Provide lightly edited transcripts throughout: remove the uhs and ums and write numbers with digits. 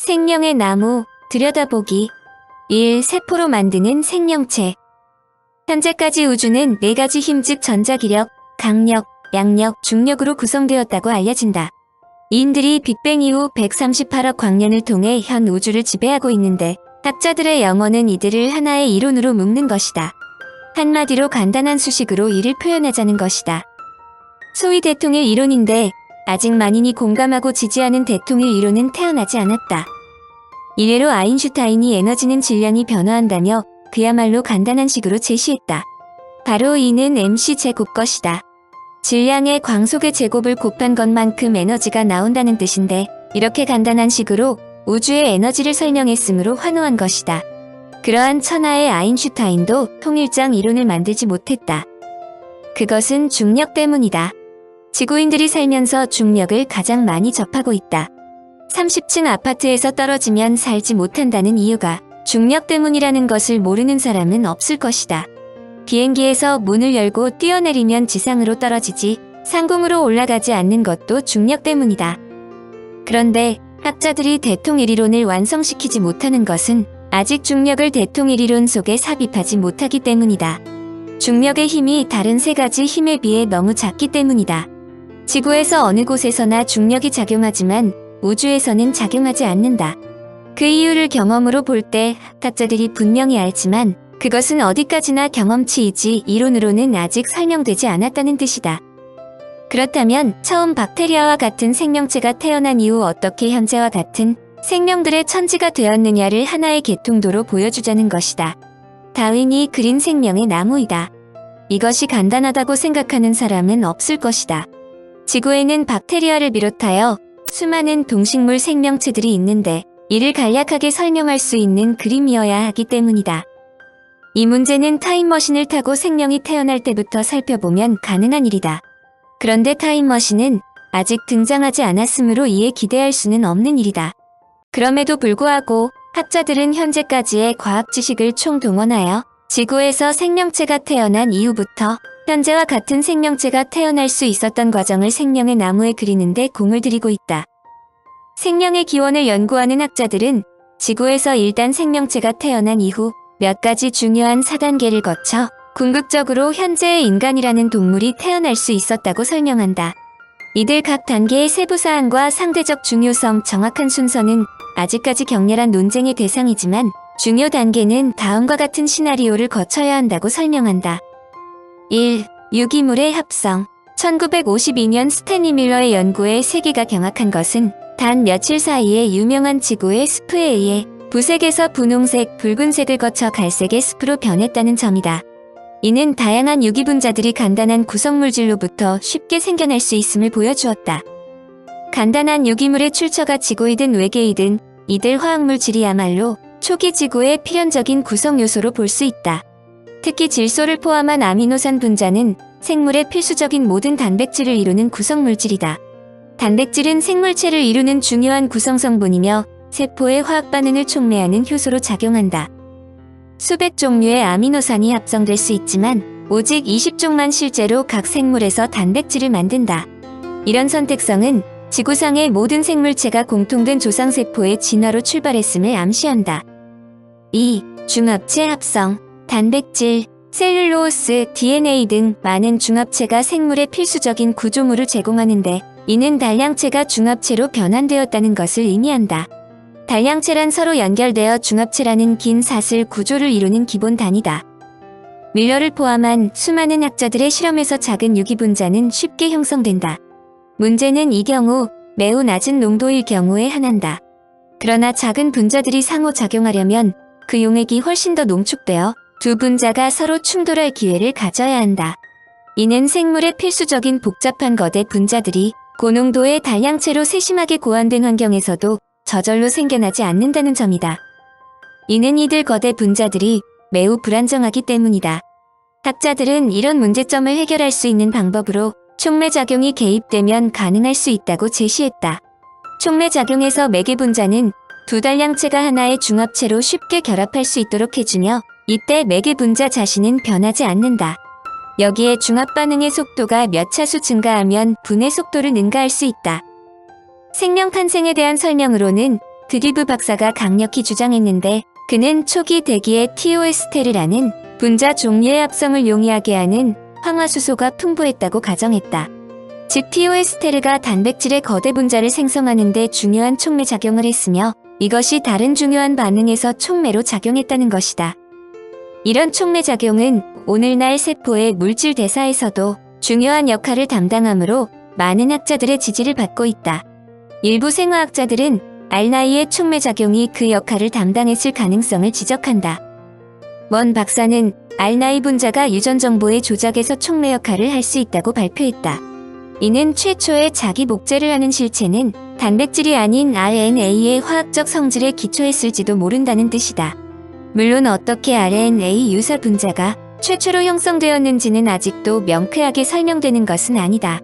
생명의 나무, 들여다보기. 1. 세포로 만드는 생명체. 현재까지 우주는 4가지 힘 즉 전자기력, 강력, 양력, 중력으로 구성되었다고 알려진다. 이인들이 빅뱅 이후 138억 광년을 통해 현 우주를 지배하고 있는데 학자들의 영혼은 이들을 하나의 이론으로 묶는 것이다. 한마디로 간단한 수식으로 이를 표현하자는 것이다. 소위 대통일 이론인데 아직 만인이 공감하고 지지하는 대통일 이론은 태어나지 않았다. 이래로 아인슈타인이 에너지는 질량이 변화한다며 그야말로 간단한 식으로 제시했다. 바로 이는 mc 제곱 것이다. 질량의 광속의 제곱을 곱한 것만큼 에너지가 나온다는 뜻인데 이렇게 간단한 식으로 우주의 에너지를 설명했으므로 환호한 것이다. 그러한 천하의 아인슈타인도 통일장 이론을 만들지 못했다. 그것은 중력 때문이다. 지구인들이 살면서 중력을 가장 많이 접하고 있다. 30층 아파트에서 떨어지면 살지 못한다는 이유가 중력 때문이라는 것을 모르는 사람은 없을 것이다. 비행기에서 문을 열고 뛰어내리면 지상으로 떨어지지 상공으로 올라가지 않는 것도 중력 때문이다. 그런데 학자들이 대통일이론을 완성시키지 못하는 것은 아직 중력을 대통일이론 속에 삽입하지 못하기 때문이다. 중력의 힘이 다른 3가지 힘에 비해 너무 작기 때문이다. 지구에서 어느 곳에서나 중력이 작용하지만 우주에서는 작용하지 않는다. 그 이유를 경험으로 볼 때 학자들이 분명히 알지만 그것은 어디까지나 경험치이지 이론으로는 아직 설명되지 않았다는 뜻이다. 그렇다면 처음 박테리아와 같은 생명체가 태어난 이후 어떻게 현재와 같은 생명들의 천지가 되었느냐를 하나의 계통도로 보여주자는 것이다. 다윈이 그린 생명의 나무이다. 이것이 간단하다고 생각하는 사람은 없을 것이다. 지구에는 박테리아를 비롯하여 수많은 동식물 생명체들이 있는데 이를 간략하게 설명할 수 있는 그림이어야 하기 때문이다. 이 문제는 타임머신을 타고 생명이 태어날 때부터 살펴보면 가능한 일이다. 그런데 타임머신은 아직 등장하지 않았으므로 이에 기대할 수는 없는 일이다. 그럼에도 불구하고 학자들은 현재까지의 과학 지식을 총동원하여 지구에서 생명체가 태어난 이후부터 현재와 같은 생명체가 태어날 수 있었던 과정을 생명의 나무에 그리는데 공을 들이고 있다. 생명의 기원을 연구하는 학자들은 지구에서 일단 생명체가 태어난 이후 몇 가지 중요한 4단계를 거쳐 궁극적으로 현재의 인간이라는 동물이 태어날 수 있었다고 설명한다. 이들 각 단계의 세부사항과 상대적 중요성, 정확한 순서는 아직까지 격렬한 논쟁의 대상이지만 중요 단계는 다음과 같은 시나리오를 거쳐야 한다고 설명한다. 1. 유기물의 합성. 1952년 스탠리 밀러의 연구에 세계가 경악한 것은 단 며칠 사이에 유명한 지구의 스프에 의해 부색에서 분홍색, 붉은색을 거쳐 갈색의 스프로 변했다는 점이다. 이는 다양한 유기분자들이 간단한 구성물질로부터 쉽게 생겨날 수 있음을 보여주었다. 간단한 유기물의 출처가 지구이든 외계이든 이들 화학물질이야말로 초기 지구의 필연적인 구성요소로 볼 수 있다. 특히 질소를 포함한 아미노산 분자는 생물의 필수적인 모든 단백질을 이루는 구성물질이다. 단백질은 생물체를 이루는 중요한 구성성분이며 세포의 화학 반응을 촉매하는 효소로 작용한다. 수백 종류의 아미노산이 합성될 수 있지만 오직 20종만 실제로 각 생물에서 단백질을 만든다. 이런 선택성은 지구상의 모든 생물체가 공통된 조상세포의 진화로 출발했음을 암시한다. 2. 중합체 합성. 단백질, 셀룰로스, DNA 등 많은 중합체가 생물의 필수적인 구조물을 제공하는데 이는 단량체가 중합체로 변환되었다는 것을 의미한다. 단량체란 서로 연결되어 중합체라는 긴 사슬 구조를 이루는 기본 단위다. 밀러를 포함한 수많은 학자들의 실험에서 작은 유기분자는 쉽게 형성된다. 문제는 이 경우 매우 낮은 농도일 경우에 한한다. 그러나 작은 분자들이 상호작용하려면 그 용액이 훨씬 더 농축되어 두 분자가 서로 충돌할 기회를 가져야 한다. 이는 생물의 필수적인 복잡한 거대 분자들이 고농도의 단량체로 세심하게 고안된 환경에서도 저절로 생겨나지 않는다는 점이다. 이는 이들 거대 분자들이 매우 불안정하기 때문이다. 학자들은 이런 문제점을 해결할 수 있는 방법으로 촉매작용이 개입되면 가능할 수 있다고 제시했다. 촉매작용에서 매개분자는 두 단량체가 하나의 중합체로 쉽게 결합할 수 있도록 해주며 이때 매개분자 자신은 변하지 않는다. 여기에 중합반응의 속도가 몇 차수 증가하면 분해 속도를 능가할 수 있다. 생명 탄생에 대한 설명으로는 드디브 박사가 강력히 주장했는데 그는 초기 대기의 티오에스테르라는 분자 종류의 합성을 용이하게 하는 황화수소가 풍부했다고 가정했다. 즉 티오에스테르가 단백질의 거대 분자를 생성하는 데 중요한 촉매 작용을 했으며 이것이 다른 중요한 반응에서 촉매로 작용했다는 것이다. 이런 촉매 작용은 오늘날 세포의 물질 대사에서도 중요한 역할을 담당하므로 많은 학자들의 지지를 받고 있다. 일부 생화학자들은 알나이의 촉매 작용이 그 역할을 담당했을 가능성을 지적한다. 먼 박사는 알나이 분자가 유전 정보의 조작에서 촉매 역할을 할 수 있다고 발표했다. 이는 최초의 자기 복제를 하는 실체는 단백질이 아닌 RNA의 화학적 성질에 기초했을지도 모른다는 뜻이다. 물론 어떻게 RNA 유사 분자가 최초로 형성되었는지는 아직도 명쾌하게 설명되는 것은 아니다.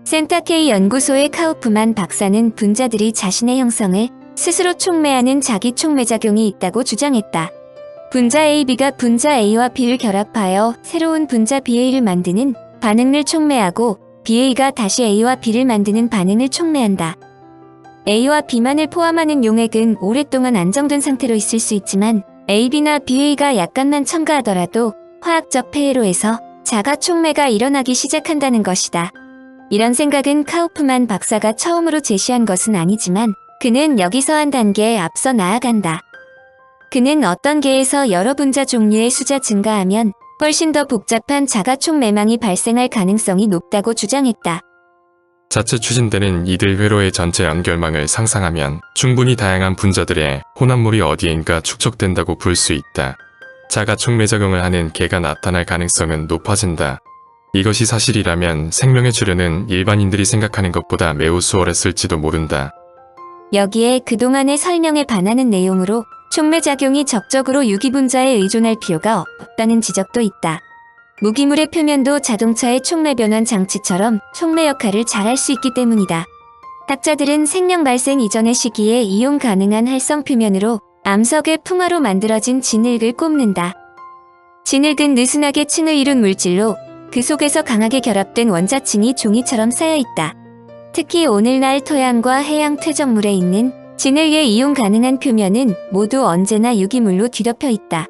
센타케이 연구소의 카우프만 박사는 분자들이 자신의 형성을 스스로 촉매하는 자기 촉매작용이 있다고 주장했다. 분자 AB가 분자 A와 B를 결합하여 새로운 분자 BA를 만드는 반응을 촉매하고 BA가 다시 A와 B를 만드는 반응을 촉매한다. A와 B만을 포함하는 용액은 오랫동안 안정된 상태로 있을 수 있지만 AB나 BA가 약간만 첨가하더라도 화학적 폐해로에서 자가 촉매가 일어나기 시작한다는 것이다. 이런 생각은 카우프만 박사가 처음으로 제시한 것은 아니지만 그는 여기서 한 단계에 앞서 나아간다. 그는 어떤 개에서 여러 분자 종류의 수가 증가하면 훨씬 더 복잡한 자가 촉매망이 발생할 가능성이 높다고 주장했다. 자체 추진되는 이들 회로의 전체 연결망을 상상하면 충분히 다양한 분자들의 혼합물이 어디엔가 축적된다고 볼 수 있다. 자가 촉매작용을 하는 개가 나타날 가능성은 높아진다. 이것이 사실이라면 생명의 출현은 일반인들이 생각하는 것보다 매우 수월했을지도 모른다. 여기에 그동안의 설명에 반하는 내용으로 촉매작용이 적적으로 유기분자에 의존할 필요가 없다는 지적도 있다. 무기물의 표면도 자동차의 촉매 변환 장치처럼 촉매 역할을 잘할 수 있기 때문이다. 학자들은 생명 발생 이전의 시기에 이용 가능한 활성 표면으로 암석의 풍화로 만들어진 진흙을 꼽는다. 진흙은 느슨하게 층을 이룬 물질로 그 속에서 강하게 결합된 원자층이 종이처럼 쌓여있다. 특히 오늘날 토양과 해양 퇴적물에 있는 진흙의 이용 가능한 표면은 모두 언제나 유기물로 뒤덮여 있다.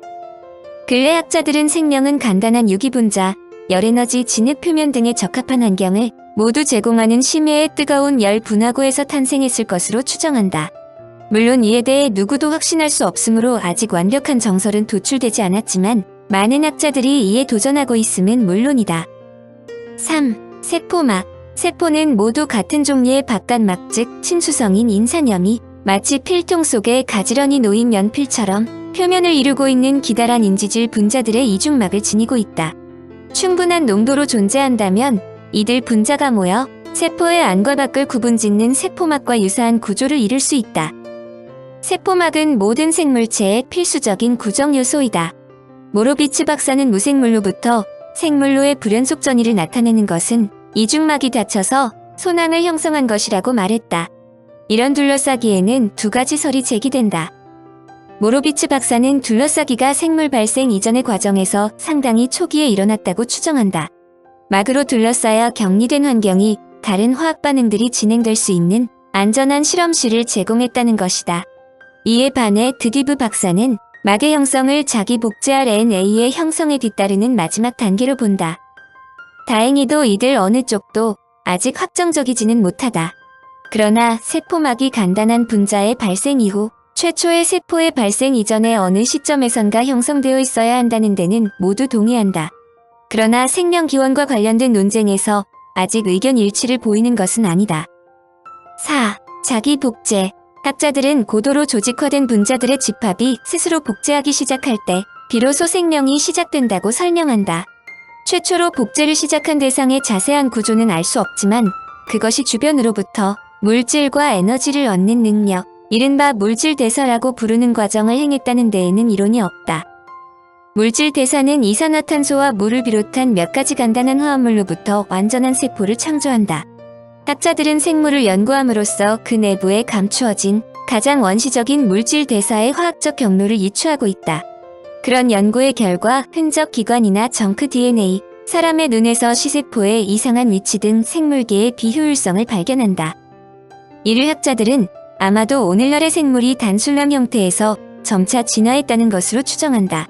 근래 학자들은 생명은 간단한 유기분자, 열에너지 진흙 표면 등에 적합한 환경을 모두 제공하는 심해의 뜨거운 열 분화구에서 탄생했을 것으로 추정한다. 물론 이에 대해 누구도 확신할 수 없으므로 아직 완벽한 정설은 도출되지 않았지만 많은 학자들이 이에 도전하고 있음은 물론이다. 3. 세포막. 세포는 모두 같은 종류의 바깥막 즉 친수성인 인산염이 마치 필통 속에 가지런히 놓인 연필처럼 표면을 이루고 있는 기다란 인지질 분자들의 이중막을 지니고 있다. 충분한 농도로 존재한다면 이들 분자가 모여 세포의 안과 밖을 구분짓는 세포막과 유사한 구조를 이룰 수 있다. 세포막은 모든 생물체의 필수적인 구성 요소이다. 모로비츠 박사는 무생물로부터 생물로의 불연속 전이를 나타내는 것은 이중막이 닫혀서 소낭을 형성한 것이라고 말했다. 이런 둘러싸기에는 두 가지 설이 제기된다. 모로비츠 박사는 둘러싸기가 생물 발생 이전의 과정에서 상당히 초기에 일어났다고 추정한다. 막으로 둘러싸여 격리된 환경이 다른 화학 반응들이 진행될 수 있는 안전한 실험실을 제공했다는 것이다. 이에 반해 드디브 박사는 막의 형성을 자기 복제 RNA의 형성에 뒤따르는 마지막 단계로 본다. 다행히도 이들 어느 쪽도 아직 확정적이지는 못하다. 그러나 세포막이 간단한 분자의 발생 이후 최초의 세포의 발생 이전의 어느 시점에선가 형성되어 있어야 한다는 데는 모두 동의한다. 그러나 생명 기원과 관련된 논쟁에서 아직 의견 일치를 보이는 것은 아니다. 4. 자기 복제. 학자들은 고도로 조직화된 분자들의 집합이 스스로 복제하기 시작할 때 비로소 생명이 시작된다고 설명한다. 최초로 복제를 시작한 대상의 자세한 구조는 알 수 없지만 그것이 주변으로부터 물질과 에너지를 얻는 능력, 이른바 물질 대사라고 부르는 과정을 행했다는 데에는 이론이 없다. 물질 대사는 이산화탄소와 물을 비롯한 몇 가지 간단한 화합물로부터 완전한 세포를 창조한다. 학자들은 생물을 연구함으로써 그 내부에 감추어진 가장 원시적인 물질 대사의 화학적 경로를 유추하고 있다. 그런 연구의 결과 흔적 기관이나 정크 DNA, 사람의 눈에서 시세포의 이상한 위치 등 생물계의 비효율성을 발견한다. 이를 학자들은 아마도 오늘날의 생물이 단순함 형태에서 점차 진화했다는 것으로 추정한다.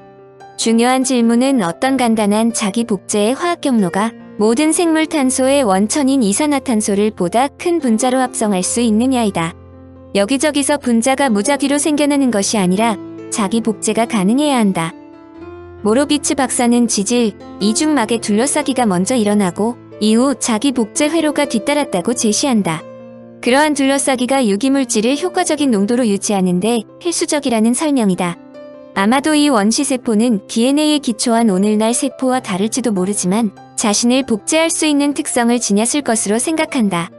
중요한 질문은 어떤 간단한 자기 복제의 화학 경로가 모든 생물 탄소의 원천인 이산화탄소를 보다 큰 분자로 합성할 수 있느냐이다. 여기저기서 분자가 무작위로 생겨나는 것이 아니라 자기 복제가 가능해야 한다. 모로비츠 박사는 지질, 이중막의 둘러싸기가 먼저 일어나고 이후 자기 복제 회로가 뒤따랐다고 제시한다. 그러한 둘러싸기가 유기물질을 효과적인 농도로 유지하는 데 필수적이라는 설명이다. 아마도 이 원시세포는 DNA에 기초한 오늘날 세포와 다를지도 모르지만 자신을 복제할 수 있는 특성을 지녔을 것으로 생각한다.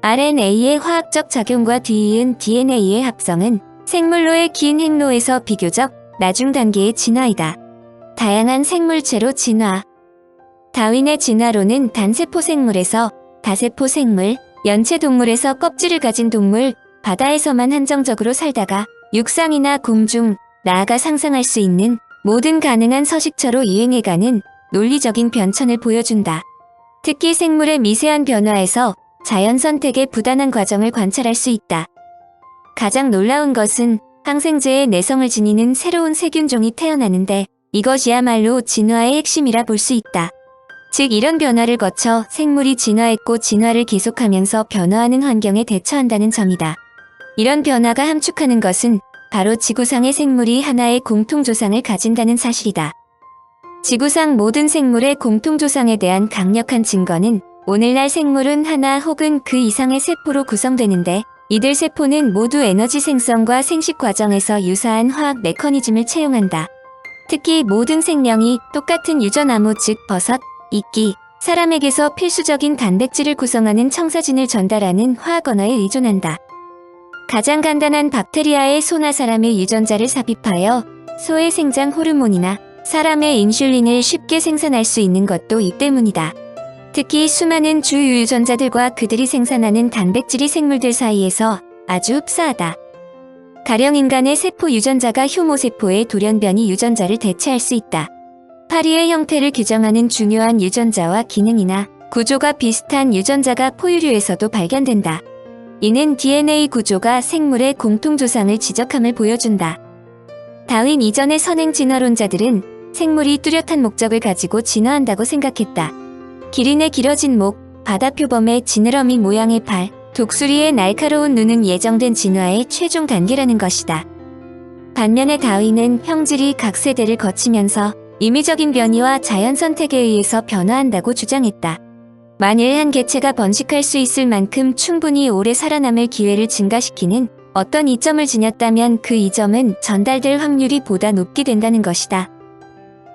RNA의 화학적 작용과 뒤이은 DNA의 합성은 생물로의 긴 행로에서 비교적 나중 단계의 진화이다. 다양한 생물체로 진화. 다윈의 진화론은 단세포 생물에서 다세포 생물, 연체 동물에서 껍질을 가진 동물, 바다에서만 한정적으로 살다가 육상이나 공중, 나아가 상상할 수 있는 모든 가능한 서식처로 유행해가는 논리적인 변천을 보여준다. 특히 생물의 미세한 변화에서 자연 선택의 부단한 과정을 관찰할 수 있다. 가장 놀라운 것은 항생제의 내성을 지니는 새로운 세균종이 태어나는데 이것이야말로 진화의 핵심이라 볼 수 있다. 즉 이런 변화를 거쳐 생물이 진화했고 진화를 계속하면서 변화하는 환경에 대처한다는 점이다. 이런 변화가 함축하는 것은 바로 지구상의 생물이 하나의 공통조상을 가진다는 사실이다. 지구상 모든 생물의 공통조상에 대한 강력한 증거는 오늘날 생물은 하나 혹은 그 이상의 세포로 구성되는데 이들 세포는 모두 에너지 생성과 생식 과정에서 유사한 화학 메커니즘을 채용한다. 특히 모든 생명이 똑같은 유전암호 즉 버섯, 이끼, 사람에게서 필수적인 단백질을 구성하는 청사진을 전달하는 화학 언어에 의존한다. 가장 간단한 박테리아의 소나 사람의 유전자를 삽입하여 소의 생장 호르몬이나 사람의 인슐린을 쉽게 생산할 수 있는 것도 이 때문이다. 특히 수많은 주유전자들과 그들이 생산하는 단백질이 생물들 사이에서 아주 흡사하다. 가령 인간의 세포 유전자가 효모세포의 돌연변이 유전자를 대체할 수 있다. 파리의 형태를 규정하는 중요한 유전자와 기능이나 구조가 비슷한 유전자가 포유류에서도 발견된다. 이는 DNA 구조가 생물의 공통조상을 지적함을 보여준다. 다윈 이전의 선행 진화론자들은 생물이 뚜렷한 목적을 가지고 진화한다고 생각했다. 기린의 길어진 목, 바다표범의 지느러미 모양의 발, 독수리의 날카로운 눈은 예정된 진화의 최종 단계라는 것이다. 반면에 다윈은 형질이 각 세대를 거치면서 임의적인 변이와 자연 선택에 의해서 변화한다고 주장했다. 만일 한 개체가 번식할 수 있을 만큼 충분히 오래 살아남을 기회를 증가시키는 어떤 이점을 지녔다면 그 이점은 전달될 확률이 보다 높게 된다는 것이다.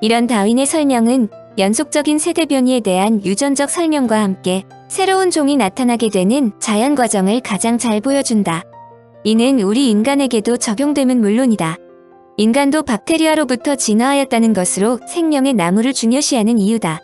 이런 다윈의 설명은 연속적인 세대 변이에 대한 유전적 설명과 함께 새로운 종이 나타나게 되는 자연 과정을 가장 잘 보여준다. 이는 우리 인간에게도 적용됨은 물론이다. 인간도 박테리아로부터 진화하였다는 것으로 생명의 나무를 중요시하는 이유다.